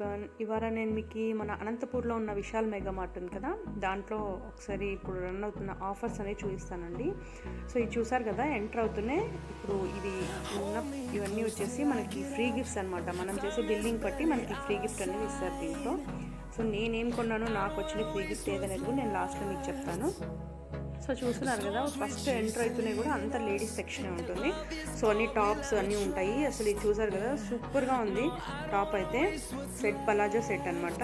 Everyone. ఇవాళ నేను మీకు మన అనంతపూర్లో ఉన్న విశాల్ మెగా మార్ట్ ఉంది కదా, దాంట్లో ఒకసారి ఇప్పుడు రన్ అవుతున్న ఆఫర్స్ అనేవి చూపిస్తానండి. సో ఇది చూసారు కదా, ఎంటర్ అవుతూనే ఇప్పుడు ఇవన్నీ వచ్చేసి మనకి ఫ్రీ గిఫ్ట్స్ అనమాట. మనం చేసే బిల్లింగ్ బట్టి మనకి ఫ్రీ గిఫ్ట్ అనేది ఇస్తారు దీంట్లో. సో నేనేం కొన్నానో నాకు వచ్చిన ఫ్రీ గిఫ్ట్ ఏదనేది కూడా నేను లాస్ట్లో మీకు చెప్తాను. సో చూస్తున్నారు కదా, ఫస్ట్ ఎంటర్ అవుతున్నాయి కూడా అంత లేడీస్ సెక్షన్ ఉంటుంది. సో అన్ని టాప్స్ అన్నీ ఉంటాయి. అసలు ఇది చూసారు కదా, సూపర్గా ఉంది టాప్ అయితే. సెట్ పలాజో సెట్ అనమాట.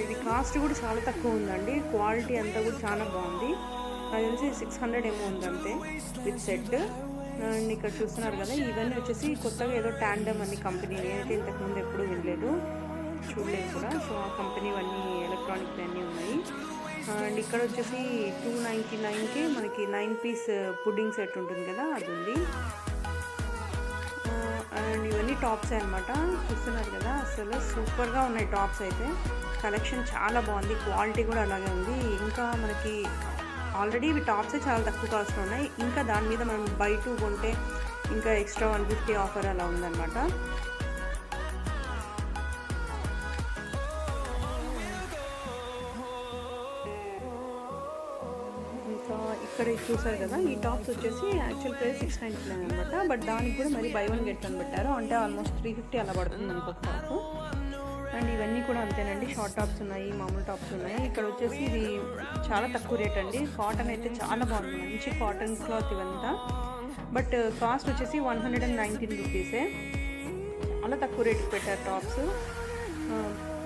ఇది కాస్ట్ కూడా చాలా తక్కువ ఉందండి. క్వాలిటీ అంతా కూడా చాలా బాగుంది. నాకు తెలిసి 600 ఏమో ఉంది అంతే విత్ సెట్. అండ్ ఇక్కడ చూస్తున్నారు కదా, ఇవన్నీ వచ్చేసి కొత్తగా ఏదో టాండమ్ అని కంపెనీ, నేనైతే ఇంతకుముందు ఎప్పుడూ వినలేదు, చూడలేదు కూడా. సో ఆ కంపెనీ అన్నీ ఎలక్ట్రానిక్ అన్నీ ఉన్నాయి. అండ్ ఇక్కడ వచ్చేసి 299కి మనకి 9 పీస్ పుడ్డింగ్ సెట్ ఉంటుంది కదా, అది ఉంది. అండ్ ఇవన్నీ టాప్స్ అనమాట. చూస్తున్నారు కదా, అసలు సూపర్గా ఉన్నాయి టాప్స్ అయితే. కలెక్షన్ చాలా బాగుంది, క్వాలిటీ కూడా అలాగే ఉంది. ఇంకా మనకి ఆల్రెడీ ఇవి టాప్సే చాలా తక్కువ కాస్ట్ ఉన్నాయి. ఇంకా దాని మీద మనం బై 2 కొంటే ఇంకా ఎక్స్ట్రా 150 ఆఫర్ అలా ఉందన్నమాట. ఇక్కడ చూసారు కదా, ఈ టాప్స్ వచ్చేసి యాక్చువల్ ప్రైస్ 699 అనమాట. బట్ దానికి కూడా మరి బై 1 గెట్ 1 పెట్టారు. అంటే ఆల్మోస్ట్ 350 అలా పడుతుంది మనకు ఒక టాప్. అండ్ ఇవన్నీ కూడా అంతేనండి, షార్ట్ టాప్స్ ఉన్నాయి, మామూలు టాప్స్ ఉన్నాయి. ఇక్కడ వచ్చేసి ఇది చాలా తక్కువ రేట్ అండి. కాటన్ అయితే చాలా బాగుంది, మంచి కాటన్ క్లాత్ ఇవంతా. బట్ కాస్ట్ వచ్చేసి 119 రూపీసే. చాలా తక్కువ రేట్కి పెట్టారు టాప్స్.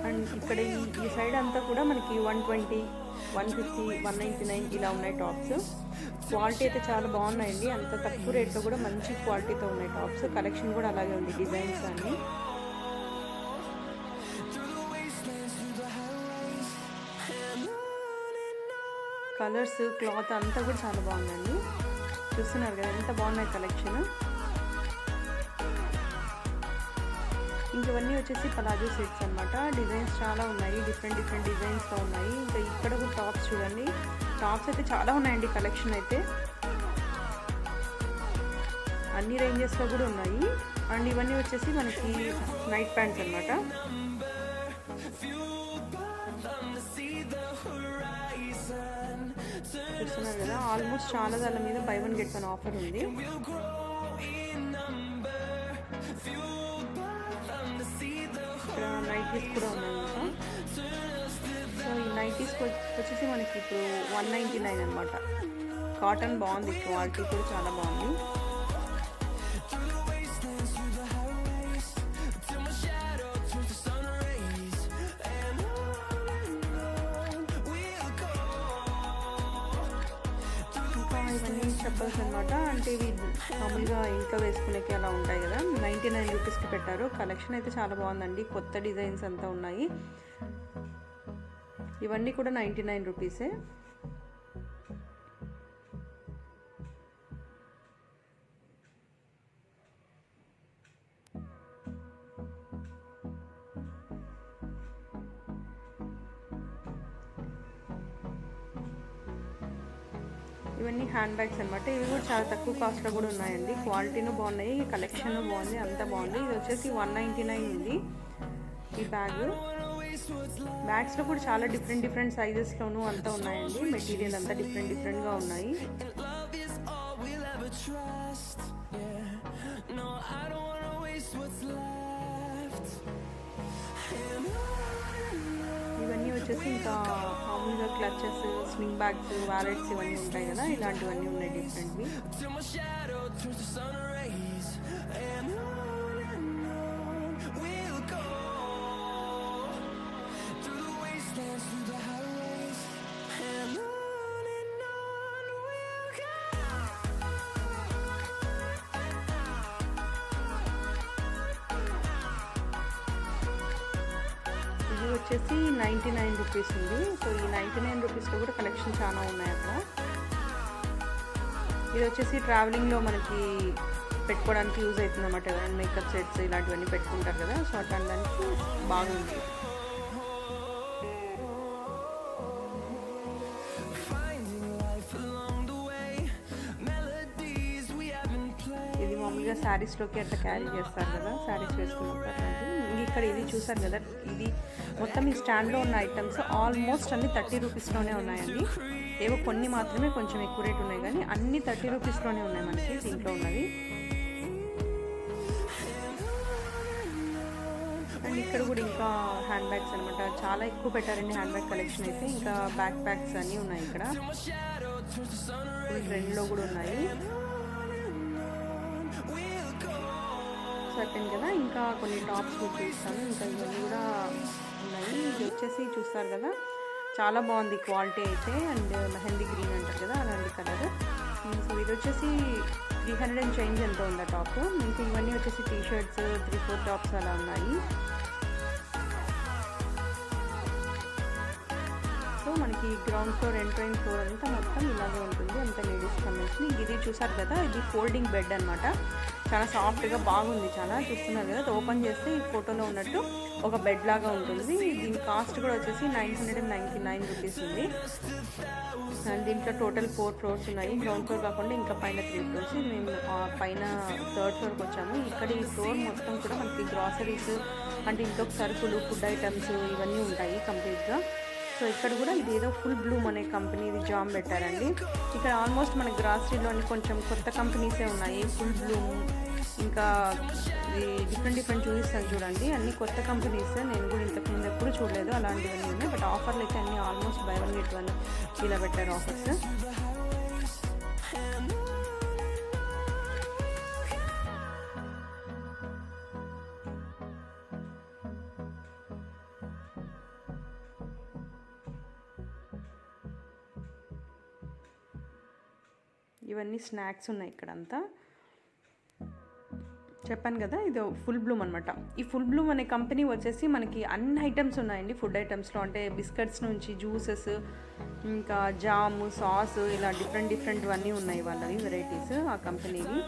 అండ్ ఇక్కడ ఈ సైడ్ అంతా కూడా మనకి 120, 150, 199 ఇలా ఉన్నాయి టాప్స్. క్వాలిటీ అయితే చాలా బాగున్నాయండి. అంత తక్కువ రేట్లో కూడా మంచి క్వాలిటీతో ఉన్నాయి టాప్స్. కలెక్షన్ కూడా అలాగే ఉంది, డిజైన్స్ అన్నీ. కలర్స్, క్లాత్ అంతా కూడా చాలా బాగుందండి. చూస్తున్నారు కదా ఎంత బాగున్నాయి కలెక్షన్. ఇంకవన్నీ వచ్చేసి పలాజో సెట్స్ అనమాట. డిజైన్స్ చాలా ఉన్నాయి, డిఫరెంట్ డిజైన్స్తో ఉన్నాయి. ఇంకా ఇక్కడ కూడా టాప్స్ చూడండి, టాప్స్ అయితే చాలా ఉన్నాయండి. కలెక్షన్ అయితే అన్ని రేంజెస్లో కూడా ఉన్నాయి. అండ్ ఇవన్నీ వచ్చేసి మనకి నైట్ ప్యాంట్స్ అనమాట. చూస్తున్నారు కదా, ఆల్మోస్ట్ చాలా దాని మీద బై 1 గెట్ 1 ఆఫర్ ఉంది. ఇక్కడ నైటీస్ కూడా ఉన్నాయన్నమాట. సో ఈ నైటీస్ వచ్చేసి మనకి ఇప్పుడు 199 అనమాట. కాటన్ బాగుంది, క్వాలిటీ కూడా చాలా బాగుంది. ఇవన్నీ చెప్పల్స్ అనమాట. అంటే ఇవి మామూలుగా ఇంట్లో వేసుకునేకి అలా ఉంటాయి కదా, 99 రూపీస్కి పెట్టారు. కలెక్షన్ అయితే చాలా బాగుందండి, కొత్త డిజైన్స్ అంతా ఉన్నాయి. ఇవన్నీ కూడా 99 రూపీసే. ఇవన్నీ హ్యాండ్ బ్యాగ్స్ అనమాట. ఇవి కూడా చాలా తక్కువ కాస్ట్లో కూడా ఉన్నాయండి. క్వాలిటీను బాగున్నాయి, కలెక్షన్ బాగుంది, అంతా బాగుంది. ఇది వచ్చేసి 199 ఉంది ఈ బ్యాగ్స్లో కూడా చాలా డిఫరెంట్ సైజెస్లోనూ అంతా ఉన్నాయండి. మెటీరియల్ అంతా డిఫరెంట్గా ఉన్నాయి. ఇవన్నీ వచ్చేసి ఇంకా మామూలుగా క్లచెస్, స్వింగ్ బ్యాగ్స్, వ్యాలెట్స్ ఇవన్నీ ఉంటాయి కదా, ఇలాంటివన్నీ ఉన్నాయి డిఫరెంట్వి. ఇది వచ్చేసి 99 రూపీస్ ఉంది. సో ఈ 99 రూపీస్లో కూడా కలెక్షన్ చాలా ఉన్నాయి అక్కడ. ఇది వచ్చేసి ట్రావెలింగ్లో మనకి పెట్టుకోవడానికి యూజ్ అవుతుంది అన్నమాట. ఎవరైనా మేకప్ సెట్స్ ఇలాంటివన్నీ పెట్టుకుంటారు కదా, సో అట్లాంటి బాగుంది. ఇది మా మామూలుగా శారీస్లోకి అట్లా క్యారీ చేస్తారు కదా, శారీస్ వేసుకున్నప్పుడు అట్లాంటివి. ఇక్కడ ఇది చూసారు కదా, ఇది మొత్తం ఈ స్టాండ్లో ఉన్న ఐటమ్స్ ఆల్మోస్ట్ అన్ని 30 రూపీస్లోనే ఉన్నాయండి. ఏవో కొన్ని మాత్రమే కొంచెం ఎక్కువ రేట్ ఉన్నాయి, కానీ అన్ని 30 రూపీస్లోనే ఉన్నాయి మనకి దీంట్లో ఉన్నవి. అండ్ ఇక్కడ కూడా ఇంకా హ్యాండ్ బ్యాగ్స్ అనమాట, చాలా ఎక్కువ పెట్టారండి హ్యాండ్ బ్యాగ్ కలెక్షన్ అయితే. ఇంకా బ్యాక్ ప్యాక్స్ అన్నీ ఉన్నాయి ఇక్కడ, ట్రెండ్లో కూడా ఉన్నాయి. సరిపోయింది కదా. ఇంకా కొన్ని టాప్స్ కూడా చూస్తాను, ఇంకా ఇవన్నీ కూడా ఉన్నాయి. ఇది వచ్చేసి చూస్తారు కదా, చాలా బాగుంది క్వాలిటీ అయితే. అండ్ మెహందీ గ్రీన్ అంటారు కదా, అలాంటి కలర్. సో ఇది వచ్చేసి 300 అండ్ చేంజ్ ఎంత ఉందా టాప్. ఇంకా ఇవన్నీ వచ్చేసి టీ షర్ట్స్ 3-4 టాప్స్ అలా ఉన్నాయి. సో మనకి గ్రౌండ్ ఫ్లోర్, ఎంట్రైన్ ఫ్లోర్ అంతా మొత్తం ఇలాగే ఉంటుంది, అంతా లేడీస్ సంబంధించి. ఇది చూసారు కదా, ఇది ఫోల్డింగ్ బెడ్ అనమాట. చాలా సాఫ్ట్గా బాగుంది, చాలా చూస్తున్నారు కదా. ఓపెన్ చేస్తే ఈ ఫోటోలో ఉన్నట్టు ఒక బెడ్ లాగా ఉంటుంది. దీని కాస్ట్ కూడా వచ్చేసి 999 రూపీస్ ఉంది. అండ్ దీంట్లో టోటల్ 4 ఫ్లోర్స్ ఉన్నాయి. గ్రౌండ్ ఫ్లోర్ కాకుండా ఇంకా పైన 3 ఫ్లోర్స్. మేము పైన 3rd ఫ్లోర్కి వచ్చాము. ఇక్కడ ఈ ఫ్లోర్ మొత్తం కూడా మనకి గ్రాసరీస్ అంటే ఇంట్లోకి సరుకులు, ఫుడ్ ఐటమ్స్ ఇవన్నీ ఉంటాయి కంప్లీట్గా. సో ఇక్కడ కూడా ఇది ఏదో ఫుల్ బ్లూమ్ అనే కంపెనీ ఇది జామ్ పెట్టారండి. ఇక్కడ ఆల్మోస్ట్ మన గ్రాసరీలోని కొంచెం కొత్త కంపెనీసే ఉన్నాయి. ఫుల్ బ్లూమ్, ఇంకా డిఫరెంట్ చూపిస్తాను చూడండి, అన్ని కొత్త కంపెనీస్. నేను కూడా ఇంతకుముందు ఎప్పుడు చూడలేదు అలాంటివన్నీ ఉన్నాయి. బట్ ఆఫర్లు అయితే అన్నీ ఆల్మోస్ట్ బై 1 get 1 ఇలా పెట్టారు ఆఫర్స్. ఇవన్నీ స్నాక్స్ ఉన్నాయి ఇక్కడంతా. చెప్పాను కదా, ఇది ఫుల్ బ్లూమ్ అనమాట. ఈ ఫుల్ బ్లూమ్ అనే కంపెనీ వచ్చేసి మనకి అన్ని ఐటమ్స్ ఉన్నాయండి ఫుడ్ ఐటమ్స్లో. అంటే బిస్కెట్స్ నుంచి జ్యూసెస్, ఇంకా జాము, సాస్, ఇలా డిఫరెంట్ అన్నీ ఉన్నాయి వాళ్ళవి వెరైటీస్ ఆ కంపెనీవి.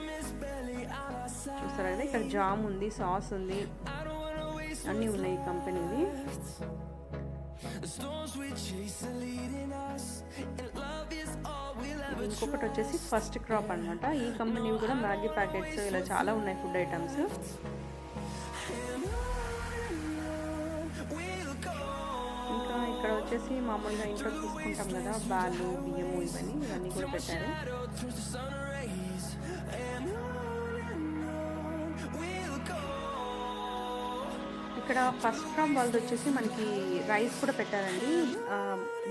చూస్తారా కదా, ఇక్కడ జామ్ ఉంది, సాస్ ఉంది, అన్నీ ఉన్నాయి ఈ కంపెనీవి. ఇంకొకటి వచ్చేసి ఫస్ట్ క్రాప్ అనమాట. ఈ కంపెనీ కూడా మ్యాగీ ప్యాకెట్స్ ఇలా చాలా ఉన్నాయి ఫుడ్ ఐటమ్స్. ఇంకా ఇక్కడ వచ్చేసి మామూలుగా ఇంట్లో తీసుకుంటాం కదా, బాలు, బియ్యము, ఇవన్నీ కూడా పెట్టారు. ఇక్కడ ఫస్ట్ క్రాప్ వాళ్ళది వచ్చేసి మనకి రైస్ కూడా పెట్టారండి.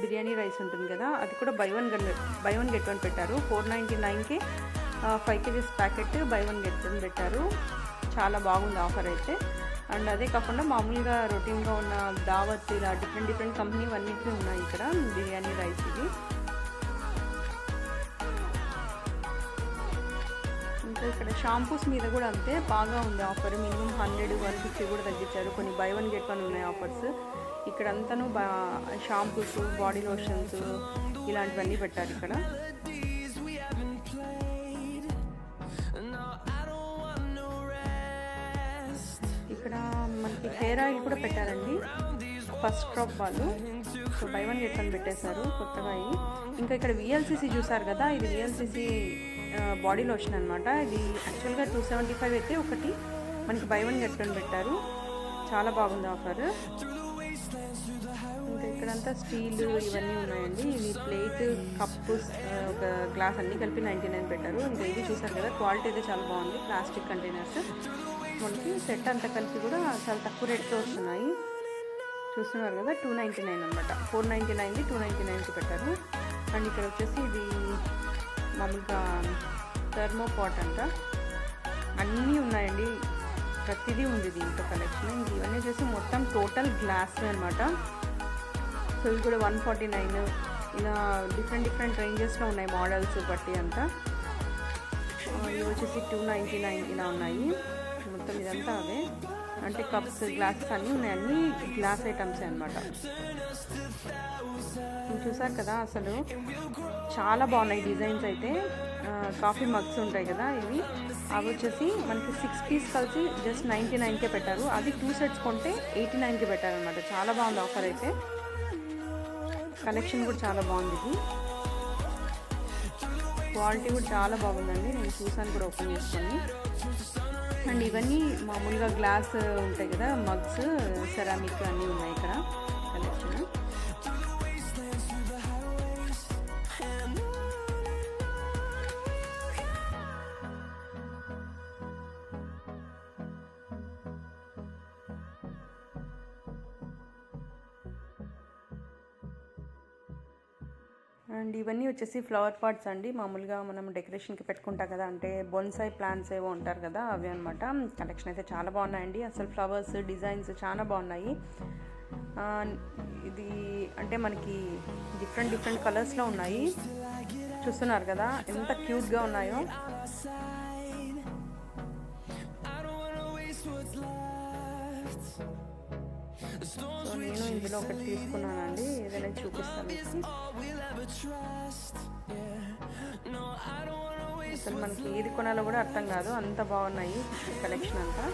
బిర్యానీ రైస్ ఉంటుంది కదా, అది కూడా బై 1 get 1 పెట్టారు. 499కి 5 kgs ప్యాకెట్ బై 1 get 1 పెట్టారు. చాలా బాగుంది ఆఫర్ అయితే. అండ్ అదే కాకుండా మామూలుగా రొటీన్గా ఉన్న దావత్, ఇలా డిఫరెంట్ కంపెనీ అన్నింటినీ ఉన్నాయి ఇక్కడ బిర్యానీ రైస్ ఇది. ఇంకా ఇక్కడ షాంపూస్ మీద కూడా అంతే బాగా ఉంది ఆఫర్. మినిమం 100-150 కూడా తగ్గించారు. కొన్ని బై 1 get 1 ఉన్నాయి ఆఫర్స్. ఇక్కడ అంతాను షాంపూస్, బాడీ లోషన్స్ ఇలాంటివన్నీ పెట్టారు ఇక్కడ. ఇక్కడ మనకి హెయిర్ ఆయిల్ కూడా పెట్టారండి ఫస్ట్ క్రాప్ వాళ్ళు. సో బై 1 get 1 పెట్టేశారు కొత్తగా. ఇంకా ఇక్కడ VLCC చూసారు కదా, ఇది VLCC బాడీ లోషన్ అనమాట. ఇది యాక్చువల్గా 275 అయితే ఒకటి మనకి బై 1 get 1 పెట్టారు. చాలా బాగుంది ఆఫర్. ఇంకా ఇక్కడంతా స్టీల్ ఇవన్నీ ఉన్నాయండి. ఇవి ప్లేట్, కప్పు, ఒక గ్లాస్ అన్నీ కలిపి 99 పెట్టారు. ఇంకా ఇది చూసారు కదా, క్వాలిటీ అయితే చాలా బాగుంది. ప్లాస్టిక్ కంటైనర్స్ మనకి సెట్ అంతా కలిపి కూడా చాలా తక్కువ రేట్తో వస్తున్నాయి. చూస్తున్నారు కదా, 299 అనమాట. 499ది 299కి పెట్టారు. అండ్ ఇక్కడ వచ్చేసి ఇది మామూలుగా థర్మోపాట్ అంట, అన్నీ ఉన్నాయండి, ప్రతిదీ ఉంది దీంట్లో కలెక్షన్. ఇవన్నీ వచ్చేసి మొత్తం టోటల్ గ్లాస్ అనమాట. సో ఇవి కూడా 149, ఇలా డిఫరెంట్ రేంజెస్లో ఉన్నాయి మోడల్స్ బట్టి అంతా. ఇవి వచ్చేసి 299 ఇలా ఉన్నాయి. మొత్తం ఇదంతా అవే, అంటే కప్స్, గ్లాసెస్ అన్నీ ఉన్నాయి, అన్నీ గ్లాస్ ఐటమ్సే అనమాట. చూసారు కదా, అసలు చాలా బాగున్నాయి డిజైన్స్ అయితే. కాఫీ మగ్స్ ఉంటాయి కదా, అవి వచ్చేసి మనకి 6 పీస్ కలిసి జస్ట్ 99కే పెట్టారు. అది 2 సెట్స్ కొంటే 89కి పెట్టారనమాట. చాలా బాగుంది ఆఫర్ అయితే. కలెక్షన్ కూడా చాలా బాగుంది ఇది. క్వాలిటీ కూడా చాలా బాగుందండి. నేను చూసాను కూడా ఓపెన్ చేసుకొని. అండ్ ఇవన్నీ మామూలుగా గ్లాస్ ఉంటాయి కదా, మగ్స్, సెరామిక్ అన్నీ ఉన్నాయి ఇక్కడ కలెక్షన్. అండ్ ఇవన్నీ వచ్చేసి ఫ్లవర్ పాట్స్ అండి. మామూలుగా మనం డెకరేషన్కి పెట్టుకుంటాం కదా, అంటే బొన్సాయి ప్లాంట్స్ ఏవో ఉంటారు కదా, అవి అనమాట. కలెక్షన్ అయితే చాలా బాగున్నాయండి. అసలు ఫ్లవర్స్ డిజైన్స్ చాలా బాగున్నాయి. ఇది అంటే మనకి డిఫరెంట్ డిఫరెంట్ కలర్స్లో ఉన్నాయి. చూస్తున్నారు కదా ఎంత క్యూట్గా ఉన్నాయో. సో నేను ఇందులో ఒకటి తీసుకున్నానండి, ఏదైనా చూపిస్తాను. అసలు మనకి ఏది కొనాలో కూడా అర్థం కాదు, అంత బాగున్నాయి కలెక్షన్ అంతా.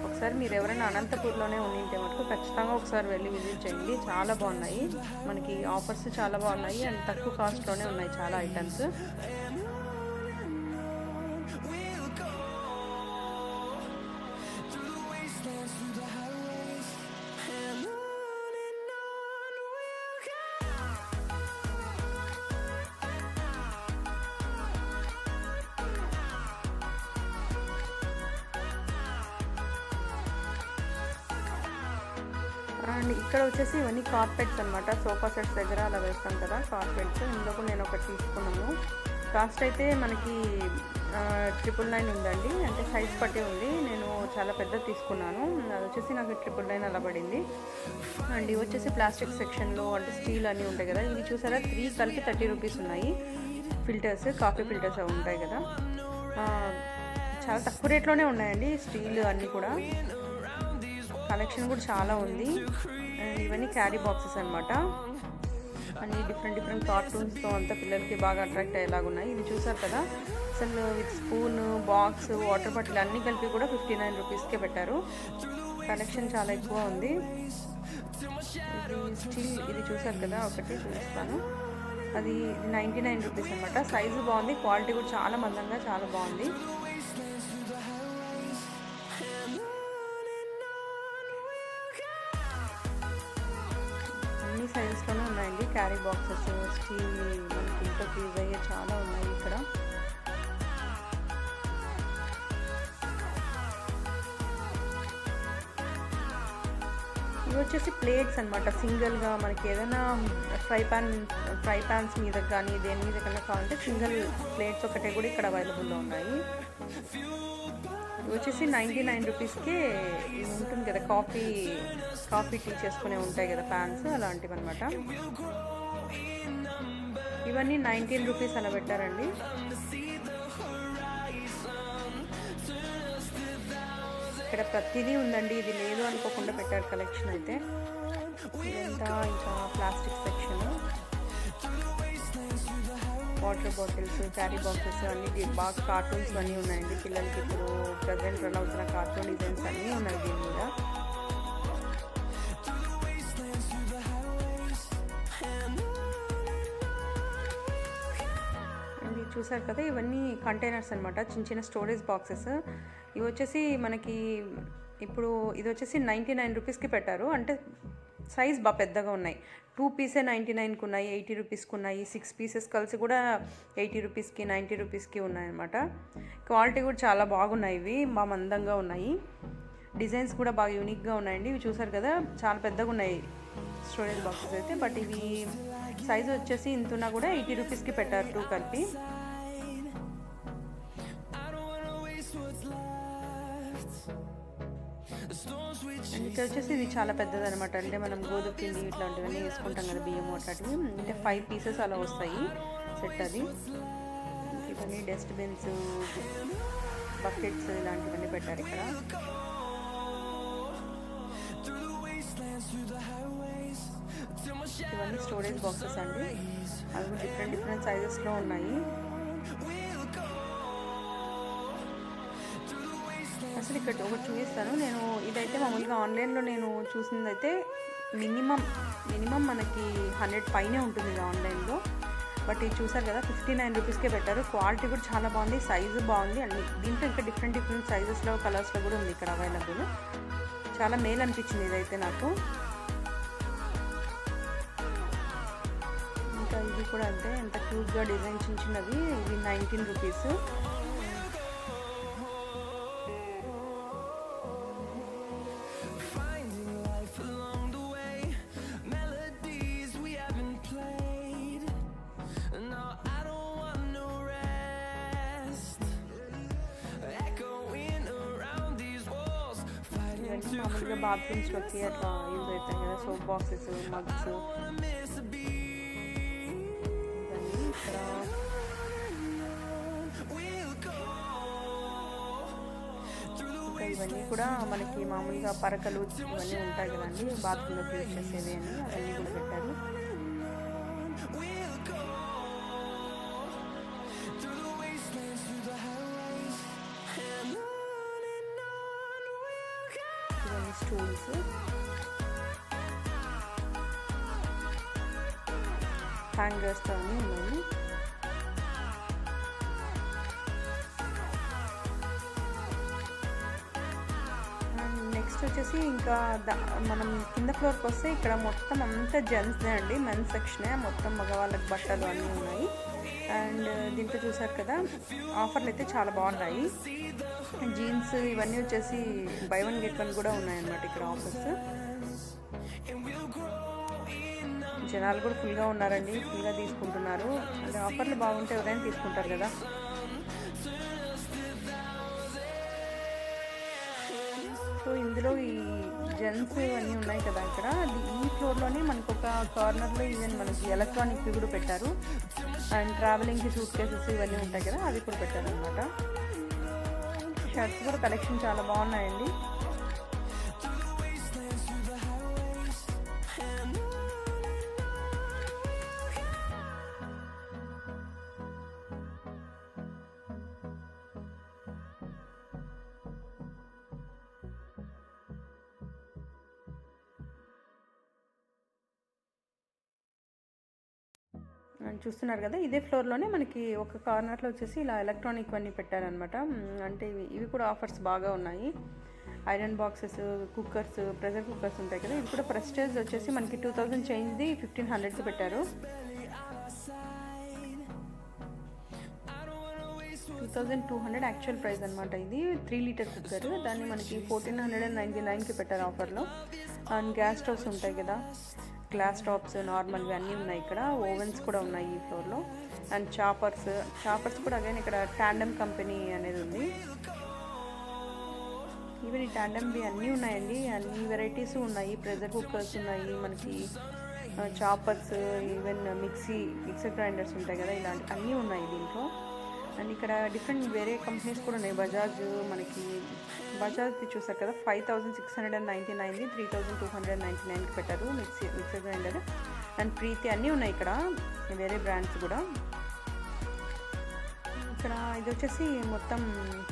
ఒకసారి మీరు ఎవరైనా అనంతపూర్లోనే ఉండింటే మటుకు ఖచ్చితంగా ఒకసారి వెళ్ళి విజిట్ చేయండి. చాలా బాగున్నాయి, మనకి ఆఫర్స్ చాలా బాగున్నాయి అండ్ తక్కువ కాస్ట్లోనే ఉన్నాయి చాలా ఐటమ్స్. అండ్ ఇక్కడ వచ్చేసి ఇవన్నీ కార్పెట్స్ అనమాట. సోఫా సెట్స్ దగ్గర అలా వేస్తాం కదా కార్పెట్స్. ఇందులో నేను ఒకటి తీసుకున్నాను. కాస్ట్ అయితే మనకి 999 ఉందండి, అంటే సైజ్ బట్టి ఉంది. నేను చాలా పెద్దది తీసుకున్నాను, అది వచ్చేసి నాకు 999 అలా పడింది. అండ్ ఇవి వచ్చేసి ప్లాస్టిక్ సెక్షన్లో అంటే స్టీల్ అన్నీ ఉంటాయి కదా, ఇవి చూసారా 3 కలిపి 30 రూపీస్ ఉన్నాయి. ఫిల్టర్స్, కాఫీ ఫిల్టర్స్ అవి ఉంటాయి కదా, చాలా తక్కువ రేట్లోనే ఉన్నాయండి స్టీల్ అన్నీ కూడా. కలెక్షన్ కూడా చాలా ఉంది. అండ్ ఇవన్నీ క్యారీ బాక్సెస్ అనమాట. అన్ని డిఫరెంట్ డిఫరెంట్ కార్టూన్స్తో అంతా పిల్లలకి బాగా అట్రాక్ట్ అయ్యేలాగా ఉన్నాయి. ఇది చూసారు కదా, అసలు with spoon, box, water bottle అన్నీ కలిపి కూడా 59 రూపీస్కే పెట్టారు. కలెక్షన్ చాలా ఎక్కువ ఉంది. ఇది స్టీల్, ఇది చూసారు కదా, ఒకటి చూపిస్తాను. అది 99 రూపీస్ అనమాట. సైజు బాగుంది, క్వాలిటీ కూడా చాలా మందంగా చాలా బాగుంది. సైజెస్లోనే ఉన్నాయండి క్యారీ బాక్సెస్. స్టీల్ మనకి ఇంట్లో యూజ్ అయ్యే చాలా ఉన్నాయి ఇక్కడ. ఇవి వచ్చేసి ప్లేట్స్ అనమాట. సింగిల్గా మనకి ఏదైనా ఫ్రై ప్యాన్స్ మీద కానీ దేని మీద కన్నా కావాలంటే సింగిల్ ప్లేట్స్ ఒకటే కూడా ఇక్కడ అవైలబుల్లో ఉన్నాయి. ఇవి వచ్చేసి 99 రూపీస్కే ఉంటుంది కదా, కాఫీ టీ చేసుకునే ఉంటాయి కదా ప్యాన్స్, అలాంటివి అనమాట. ఇవన్నీ 19 రూపీస్ అలా పెట్టారండి. ఇక్కడ ప్రతిదీ ఉందండి, ఇది లేదు అనుకోకుండా పెట్టారు కలెక్షన్ అయితే. ఇదంతా ఇంకా plastic section, water bottles, carry boxes అన్నీ బాగా కార్టూన్స్ అన్నీ ఉన్నాయండి. పిల్లలకి ఇప్పుడు ప్రజెంట్ రన్ అవుతున్న కార్టూన్ డిజైన్స్ అన్నీ ఉన్నాయి దీని మీద. చూసారు కదా, ఇవన్నీ కంటైనర్స్ అనమాట, చిన్న చిన్న స్టోరేజ్ బాక్సెస్. ఇవి వచ్చేసి మనకి ఇప్పుడు ఇది వచ్చేసి 99 రూపీస్కి పెట్టారు. అంటే సైజ్ బాగా పెద్దగా ఉన్నాయి. 2 పీసే 99కి ఉన్నాయి, 80 రూపీస్కి ఉన్నాయి. 6 పీసెస్ కలిసి కూడా 80 రూపీస్కి, 90 రూపీస్కి ఉన్నాయన్నమాట. క్వాలిటీ కూడా చాలా బాగున్నాయి, ఇవి బాగా మందంగా ఉన్నాయి. డిజైన్స్ కూడా బాగా యూనిక్గా ఉన్నాయండి. ఇవి చూసారు కదా, చాలా పెద్దగా ఉన్నాయి స్టోరేజ్ బాక్సెస్ అయితే. బట్ ఇవి సైజు వచ్చేసి ఇంతున్నా కూడా 80 రూపీస్కి పెట్టారు 2 కలిపి. అండ్ ఇక్కడ వచ్చేసి ఇది చాలా పెద్దది అనమాట. అంటే మనం గోధుమ పిండి ఇట్లాంటివన్నీ వేసుకుంటాం కదా, బియ్యం అట్లాంటివి. అంటే 5 పీసెస్ అలా వస్తాయి సెట్ అది. ఇవన్నీ డస్ట్బిన్స్, బకెట్స్ ఇలాంటివన్నీ పెట్టారు ఇక్కడ. ఇవన్నీ స్టోరేజ్ బాక్సెస్ అండి, అవి డిఫరెంట్ డిఫరెంట్ సైజెస్లో ఉన్నాయి. అసలు ఇక్కడ ఒకటి చూపిస్తాను నేను. ఇదైతే మామూలుగా ఆన్లైన్లో నేను చూసిందైతే మినిమం మనకి 100 పైనే ఉంటుంది ఇది ఆన్లైన్లో. బట్ ఇది చూసారు కదా 59 రూపీస్కే పెట్టారు. క్వాలిటీ కూడా చాలా బాగుంది, సైజు బాగుంది. అన్ని దీంట్లో ఇంకా డిఫరెంట్ సైజెస్లో కలర్స్లో కూడా ఉంది ఇక్కడ అవైలబుల్. చాలా మేలు అనిపించింది ఇదైతే నాకు. ఇంకా ఇది కూడా అంతే, ఎంత క్యూట్గా డిజైన్ చిన్నది. ఇది 19 రూపీస్. మామూలుగా బాత్రూమ్స్లోకి అట్లా యూజ్ అవుతాయి కదా, సోప్ బాక్సెస్, మగ్స్. ఇక్కడ ఇవన్నీ కూడా మనకి మామూలుగా పరకలు ఇవన్నీ ఉంటాయి కదండి, బాత్రూంలోకి యూజ్ చేసేవి అని అవన్నీ కూడా పెట్టారు. స్టూల్స్, హ్యాంగర్స్తో అన్నీ ఉన్నాయి. నెక్స్ట్ వచ్చేసి ఇంకా మనం కింద ఫ్లోర్కి వస్తే ఇక్కడ మొత్తం అంతా జెంట్స్దే అండి, మెన్స్ సెక్షనే. మొత్తం మగవాళ్ళకి బట్టలు అన్నీ ఉన్నాయి. అండ్ దీంట్లో చూసారు కదా ఆఫర్లు అయితే చాలా బాగున్నాయి. జీన్స్ ఇవన్నీ వచ్చేసి బై 1 get 1 కూడా ఉన్నాయన్నమాట ఇక్కడ ఆఫర్స్. జనాలు కూడా ఫుల్గా ఉన్నారండి, ఫుల్గా తీసుకుంటున్నారు. అంటే ఆఫర్లు బాగుంటే ఎవరైనా తీసుకుంటారు కదా. సో ఇందులో ఈ జెంట్స్ అన్నీ ఉన్నాయి కదా ఇక్కడ. ఈ ఫ్లోర్లోనే మనకు ఒక కార్నర్లో ఈవెన్ మనకి ఎలక్ట్రానిక్స్ కూడా పెట్టారు. అండ్ ట్రావెలింగ్కి సూట్ కేసెస్ ఇవన్నీ ఉంటాయి కదా, అవి కూడా పెట్టారు అనమాట. షర్ట్స్ కూడా కలెక్షన్ చాలా బాగున్నాయండి. చూస్తున్నారు కదా, ఇదే ఫ్లోర్లోనే మనకి ఒక కార్నర్లో వచ్చేసి ఇలా ఎలక్ట్రానిక్ అన్నీ పెట్టారనమాట. అంటే ఇవి కూడా ఆఫర్స్ బాగా ఉన్నాయి. Iron boxes, cookers, pressure cookers ఉంటాయి కదా, ఇది కూడా ప్రెస్టేజ్ వచ్చేసి మనకి 2000 చేంజ్ది 1500కి పెట్టారు. 2200 యాక్చువల్ ప్రైస్ అనమాట. ఇది 3 లీటర్ కుక్కర్, దాన్ని మనకి 1499కి పెట్టారు ఆఫర్లో. అండ్ గ్యాస్ స్టవ్స్ ఉంటాయి కదా, గ్లాస్ టాప్స్ నార్మల్వి అన్నీ ఉన్నాయి ఇక్కడ. ఓవెన్స్ కూడా ఉన్నాయి ఈ ఫ్లోర్లో. అండ్ చాపర్స్ కూడా అగైన్ ఇక్కడ టాండమ్ కంపెనీ అనేది ఉంది. ఈవెన్ ఈ టాండమ్వి అన్నీ ఉన్నాయండి, అన్ని వెరైటీస్ ఉన్నాయి. ప్రెషర్ కుక్కర్స్ ఉన్నాయి మనకి, చాపర్స్, ఈవెన్ మిక్సర్ గ్రైండర్స్ ఉంటాయి కదా, ఇలాంటి అన్నీ ఉన్నాయి దీంట్లో. అండ్ ఇక్కడ డిఫరెంట్ వేరే కంపెనీస్ కూడా ఉన్నాయి. బజాజ్ది చూసారు కదా 5699ది 3299కి పెట్టారు మిక్సర్ గ్రైండర్. అండ్ ప్రీతి అన్నీ ఉన్నాయి ఇక్కడ, వేరే బ్రాండ్స్ కూడా. ఇక్కడ ఇది వచ్చేసి మొత్తం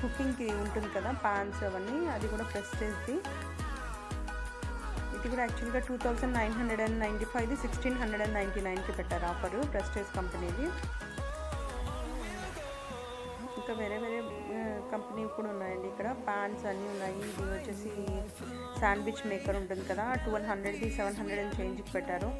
కుకింగ్కి ఉంటుంది కదా, పాన్స్ అవన్నీ, అది కూడా ప్రెస్టేజ్ది. ఇది కూడా యాక్చువల్గా 2995ది 1699కి పెట్టారు ఆఫర్, ప్రెస్టేజ్ కంపెనీది. ఇంకా వేరే కంపెనీ కూడా ఉన్నాయండి ఇక్కడ. ప్యాన్స్ అన్నీ ఉన్నాయి. ఇది వచ్చేసి శాండ్విచ్ మేకర్ ఉంటుంది కదా, 1200ది 700 చేంజ్కి పెట్టారు.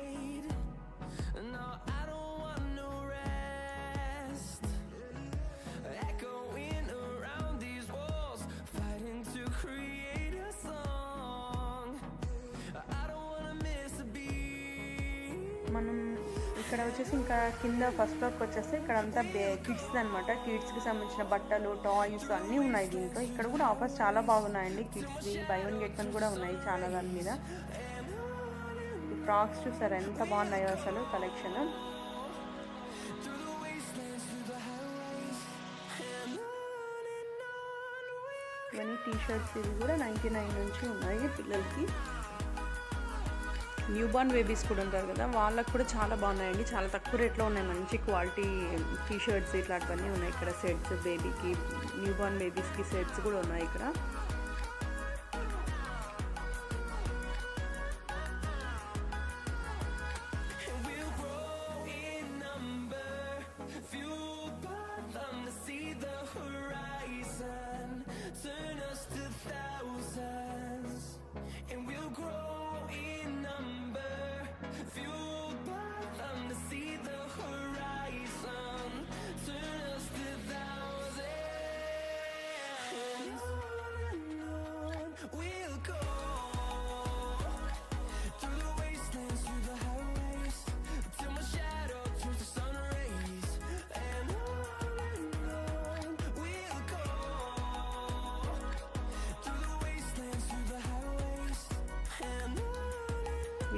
మనం ఇక్కడ వచ్చేసి ఇంకా కింద ఫస్ట్ ఫ్లోర్కి వచ్చేస్తే ఇక్కడ అంతా కిడ్స్ అనమాట. కిడ్స్కి సంబంధించిన బట్టలు, టాయ్స్ అన్నీ ఉన్నాయి దీంట్లో. ఇక్కడ కూడా ఆఫర్స్ చాలా బాగున్నాయండి. కిడ్స్వి బై 1 get 1 కూడా ఉన్నాయి చాలా దాని మీద. ఈ ఫ్రాక్స్ చూసారా ఎంత బాగున్నాయో అసలు కలెక్షన్. ఇవన్నీ టీషర్ట్స్ ఇవి కూడా 99 నుంచి ఉన్నాయి పిల్లలకి. న్యూ బార్న్ బేబీస్ కూడా ఉంటారు కదా, వాళ్ళకు కూడా చాలా బాగున్నాయండి. చాలా తక్కువ రేట్లో ఉన్నాయి, మంచి క్వాలిటీ టీషర్ట్స్ ఇట్లాంటివన్నీ ఉన్నాయి ఇక్కడ. సెట్స్ బేబీకి, న్యూ బార్న్ బేబీస్కి సెట్స్ కూడా ఉన్నాయి ఇక్కడ.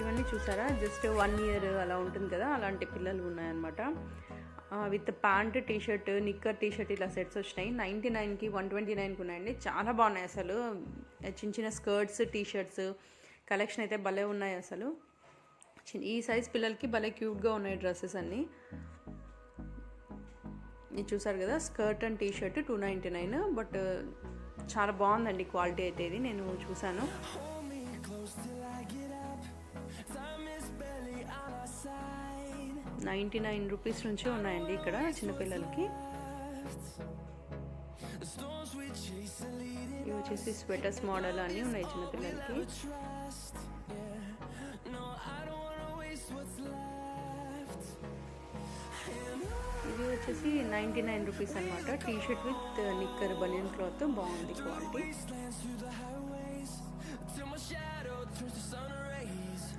ఇవన్నీ చూసారా, జస్ట్ 1 ఇయర్ అలా ఉంటుంది కదా, అలాంటి పిల్లలు ఉన్నాయన్నమాట. విత్ ప్యాంట్, టీషర్ట్, నిక్కర్ టీషర్ట్ ఇలా సెట్స్ వచ్చినాయి. 99కి 129కి ఉన్నాయండి. చాలా బాగున్నాయి అసలు. చిన్న చిన్న స్కర్ట్స్, టీషర్ట్స్ కలెక్షన్ అయితే భలే ఉన్నాయి అసలు. ఈ సైజ్ పిల్లలకి భలే క్యూట్గా ఉన్నాయి డ్రెస్సెస్ అన్నీ. ఇది చూసారు కదా, స్కర్ట్ అండ్ టీషర్ట్ 299. బట్ చాలా బాగుందండి క్వాలిటీ అయితే. ఇది నేను చూసాను. 99 రూపీస్ నుంచి ఉన్నాయండి ఇక్కడ చిన్నపిల్లలకి. ఇవి వచ్చేసి స్వెటర్స్ మోడల్ అన్నీ ఉన్నాయి చిన్నపిల్లలకి. ఇది వచ్చేసి 99 రూపీస్ అనమాట. టీషర్ట్ విత్ నిక్కర్ బనియన్ క్లాత్, బాగుంది క్వాలిటీ.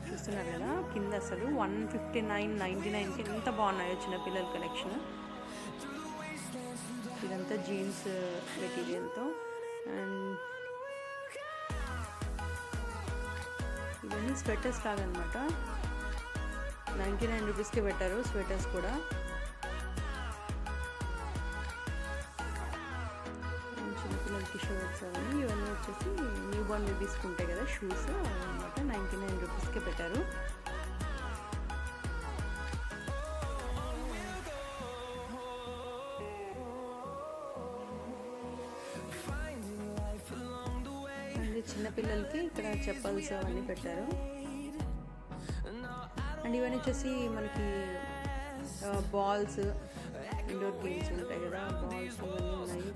చూస్తున్నారు కదా కింద అసలు 159.99కి ఎంత బాగున్నాయో చిన్నపిల్లల కలెక్షన్. ఇదంతా జీన్స్ మెటీరియల్తో. అండ్ ఇవన్నీ స్వెటర్స్ లాగా అనమాట. 99 రూపీస్కి పెట్టారు స్వెటర్స్ కూడా. చిన్నపిల్లలకి షర్ట్స్ అవన్నీ. ఇవన్నీ వచ్చేసి న్యూ బోర్న్ బేబీస్కి ఉంటాయి కదా షూస్ అనమాట. 99 రూపీస్కి పెట్టారు. అండ్ చిన్నపిల్లలకి ఇక్కడ చెప్పల్స్ అవన్నీ పెట్టారు. అండ్ ఇవన్నీ వచ్చేసి మనకి బాల్స్, ఇండోర్ గేమ్స్ ఉంటాయి కదా, బాల్స్ ఇవన్నీ ఉన్నాయి.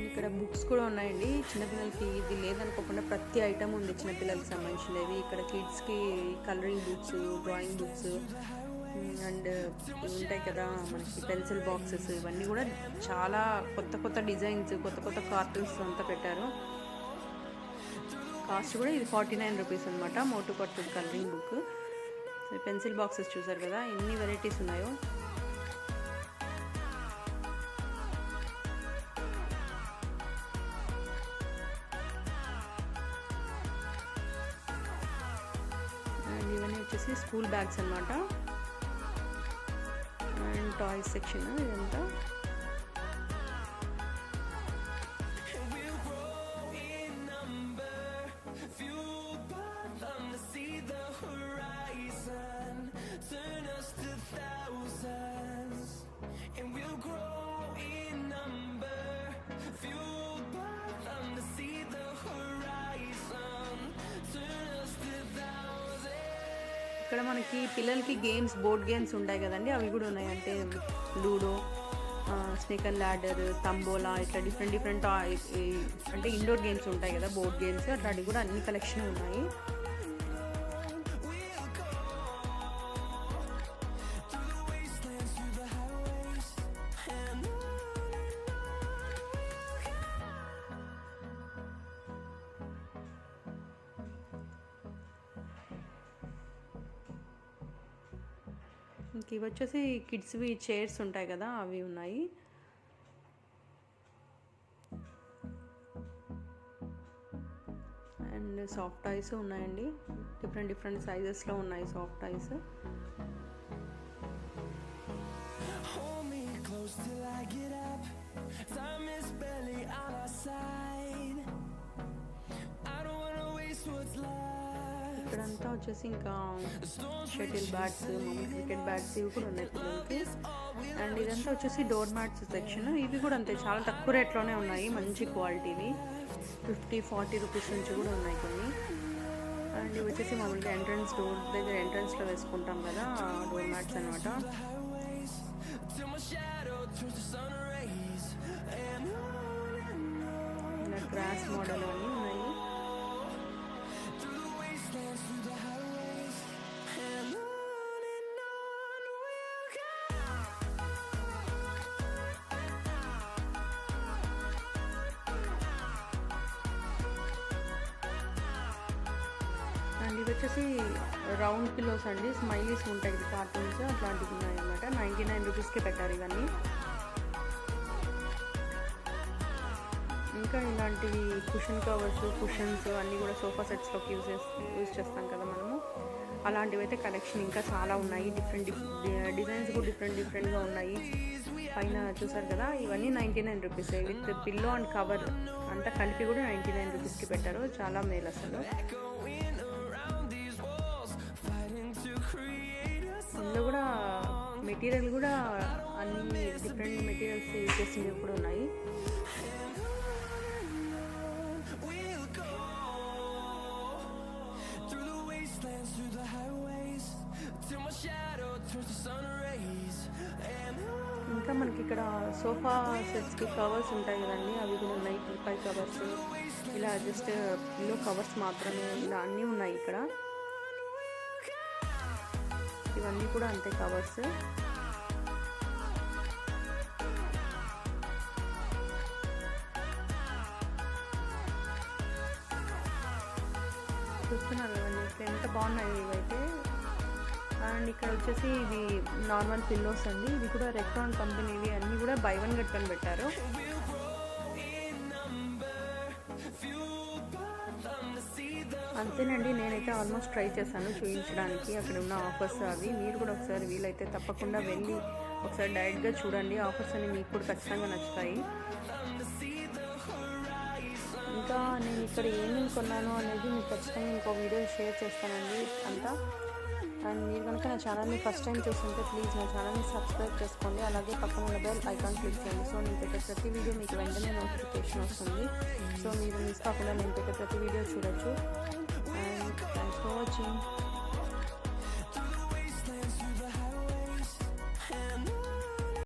ఇక్కడ బుక్స్ కూడా ఉన్నాయండి చిన్నపిల్లలకి. ఇది లేదనుకోకుండా ప్రతి ఐటమ్ ఉంది చిన్నపిల్లలకి సంబంధించినవి. ఇక్కడ కిడ్స్కి colouring books, drawing books and ఉంటాయి కదా మనకి పెన్సిల్ బాక్సెస్, ఇవన్నీ కూడా చాలా కొత్త కొత్త డిజైన్స్, కొత్త కొత్త కార్టూన్స్ అంతా పెట్టారు. కాస్ట్ కూడా ఇది 49 రూపీస్ అనమాట. మోటు పట్టు కలరింగ్ బుక్. పెన్సిల్ బాక్సెస్ చూసారు కదా ఎన్ని వెరైటీస్ ఉన్నాయో. అండ్ ఇవన్నీ వచ్చేసి స్కూల్ బ్యాగ్స్ అనమాట. అండ్ టాయ్స్ సెక్షన్ ఇదంతా. ఇక్కడ మనకి పిల్లలకి గేమ్స్, బోర్డ్ గేమ్స్ ఉంటాయి కదండి, అవి కూడా ఉన్నాయి. అంటే ludo, snake and ladder, tambola, ఇట్లా డిఫరెంట్ అంటే ఇండోర్ గేమ్స్ ఉంటాయి కదా, బోర్డ్ గేమ్స్, అట్లాంటివి కూడా అన్ని కలెక్షన్ ఉన్నాయి. ఇంక ఇవి వచ్చేసి కిడ్స్వి చైర్స్ ఉంటాయి కదా, అవి ఉన్నాయి. అండ్ సాఫ్ట్ టాయ్స్ ఉన్నాయండి. డిఫరెంట్ సైజెస్లో ఉన్నాయి సాఫ్ట్ టాయ్స్. ఇక్కడంతా వచ్చేసి ఇంకా షటిల్ బ్యాట్స్, మామూలు క్రికెట్ బ్యాట్స్ ఇవి కూడా ఉన్నాయి పిల్లలకి. అండ్ ఇదంతా వచ్చేసి డోర్ మ్యాట్స్ సెక్షన్. ఇవి కూడా అంతే, చాలా తక్కువ రేట్లోనే ఉన్నాయి, మంచి క్వాలిటీవి. 50-40 రూపీస్ నుంచి కూడా ఉన్నాయి కొన్ని. అండ్ ఇవి వచ్చేసి మామూలుగా ఎంట్రన్స్ డోర్ దగ్గర ఎంట్రన్స్లో వేసుకుంటాం కదా, డోర్ మ్యాట్స్ అనమాట. ఇలా గ్రాస్ మోడల్ అన్నీ ఉన్నాయి. అండ్ ఇవి వచ్చేసి రౌండ్ పిల్లోస్ అండి, స్మైలీస్ ఉంటాయి ఇది, కార్టూన్స్ అట్లాంటివి ఉన్నాయి అన్నమాట. 99 రూపీస్కి పెట్టారు ఇవన్నీ. ఇంకా ఇలాంటివి కుషన్ కవర్స్, కుషన్స్ అన్నీ కూడా సోఫా సెట్స్లోకి యూజ్ చేస్తాం కదా మనము. అలాంటివి అయితే కలెక్షన్ ఇంకా చాలా ఉన్నాయి. డిజైన్స్ కూడా డిఫరెంట్గా ఉన్నాయి. పైన చూసారు కదా, ఇవన్నీ 99 rupees with pillow and cover అంతా కలిపి కూడా 99 రూపీస్కి పెట్టారు. చాలా మేలు అసలు. ఇందులో కూడా మెటీరియల్ కూడా అన్ని డిఫరెంట్ మెటీరియల్స్ యూజ్ చేసినవి కూడా ఉన్నాయి. ఇంకా మనకి ఇక్కడ సోఫా సెట్స్కి కవర్స్ ఉంటాయి కదండి, అవి కూడా ఉన్నాయి. పై కవర్స్, ఇలా జస్ట్ పిల్లో కవర్స్ మాత్రమే, ఇలా అన్నీ ఉన్నాయి ఇక్కడ. ఇవన్నీ కూడా అంతే కవర్స్. చూస్తున్నారు కదండి ఎంత బాగున్నాయి ఇవైతే. అండ్ ఇక్కడ వచ్చేసి ఇవి నార్మల్ పిల్లోస్ అండి. ఇది కూడా రెక్టాన్ కంపెనీవి, అన్నీ కూడా బై 1 గెట్ 1 పెట్టారు. అంతేనండి, నేనైతే ఆల్మోస్ట్ ట్రై చేశాను చూపించడానికి అక్కడ ఉన్న ఆఫర్స్ అవి. మీరు కూడా ఒకసారి వీలైతే తప్పకుండా వెళ్ళి ఒకసారి డైరెక్ట్గా చూడండి. ఆఫర్స్ అన్ని మీకు కూడా ఖచ్చితంగా నచ్చుతాయి. ఇంకా నేను ఇక్కడ ఏమేమి కొన్నాను అనేది మీకు ఖచ్చితంగా ఇంకో వీడియో షేర్ చేస్తానండి అంతా. అండ్ మీరు కనుక నా ఛానల్ని ఫస్ట్ టైం చూస్తుంటే ప్లీజ్ నా ఛానల్ని సబ్స్క్రైబ్ చేసుకోండి. అలాగే పక్కన ఉన్న బెల్ ఐకాన్ క్లిక్ చేయండి. సో నేను పెట్టే ప్రతి వీడియో మీకు వెంటనే నోటిఫికేషన్ వస్తుంది. సో మీరు మిస్ కాకుండా నేను పెట్టే ప్రతి వీడియో చూడొచ్చు. And thanks for watching.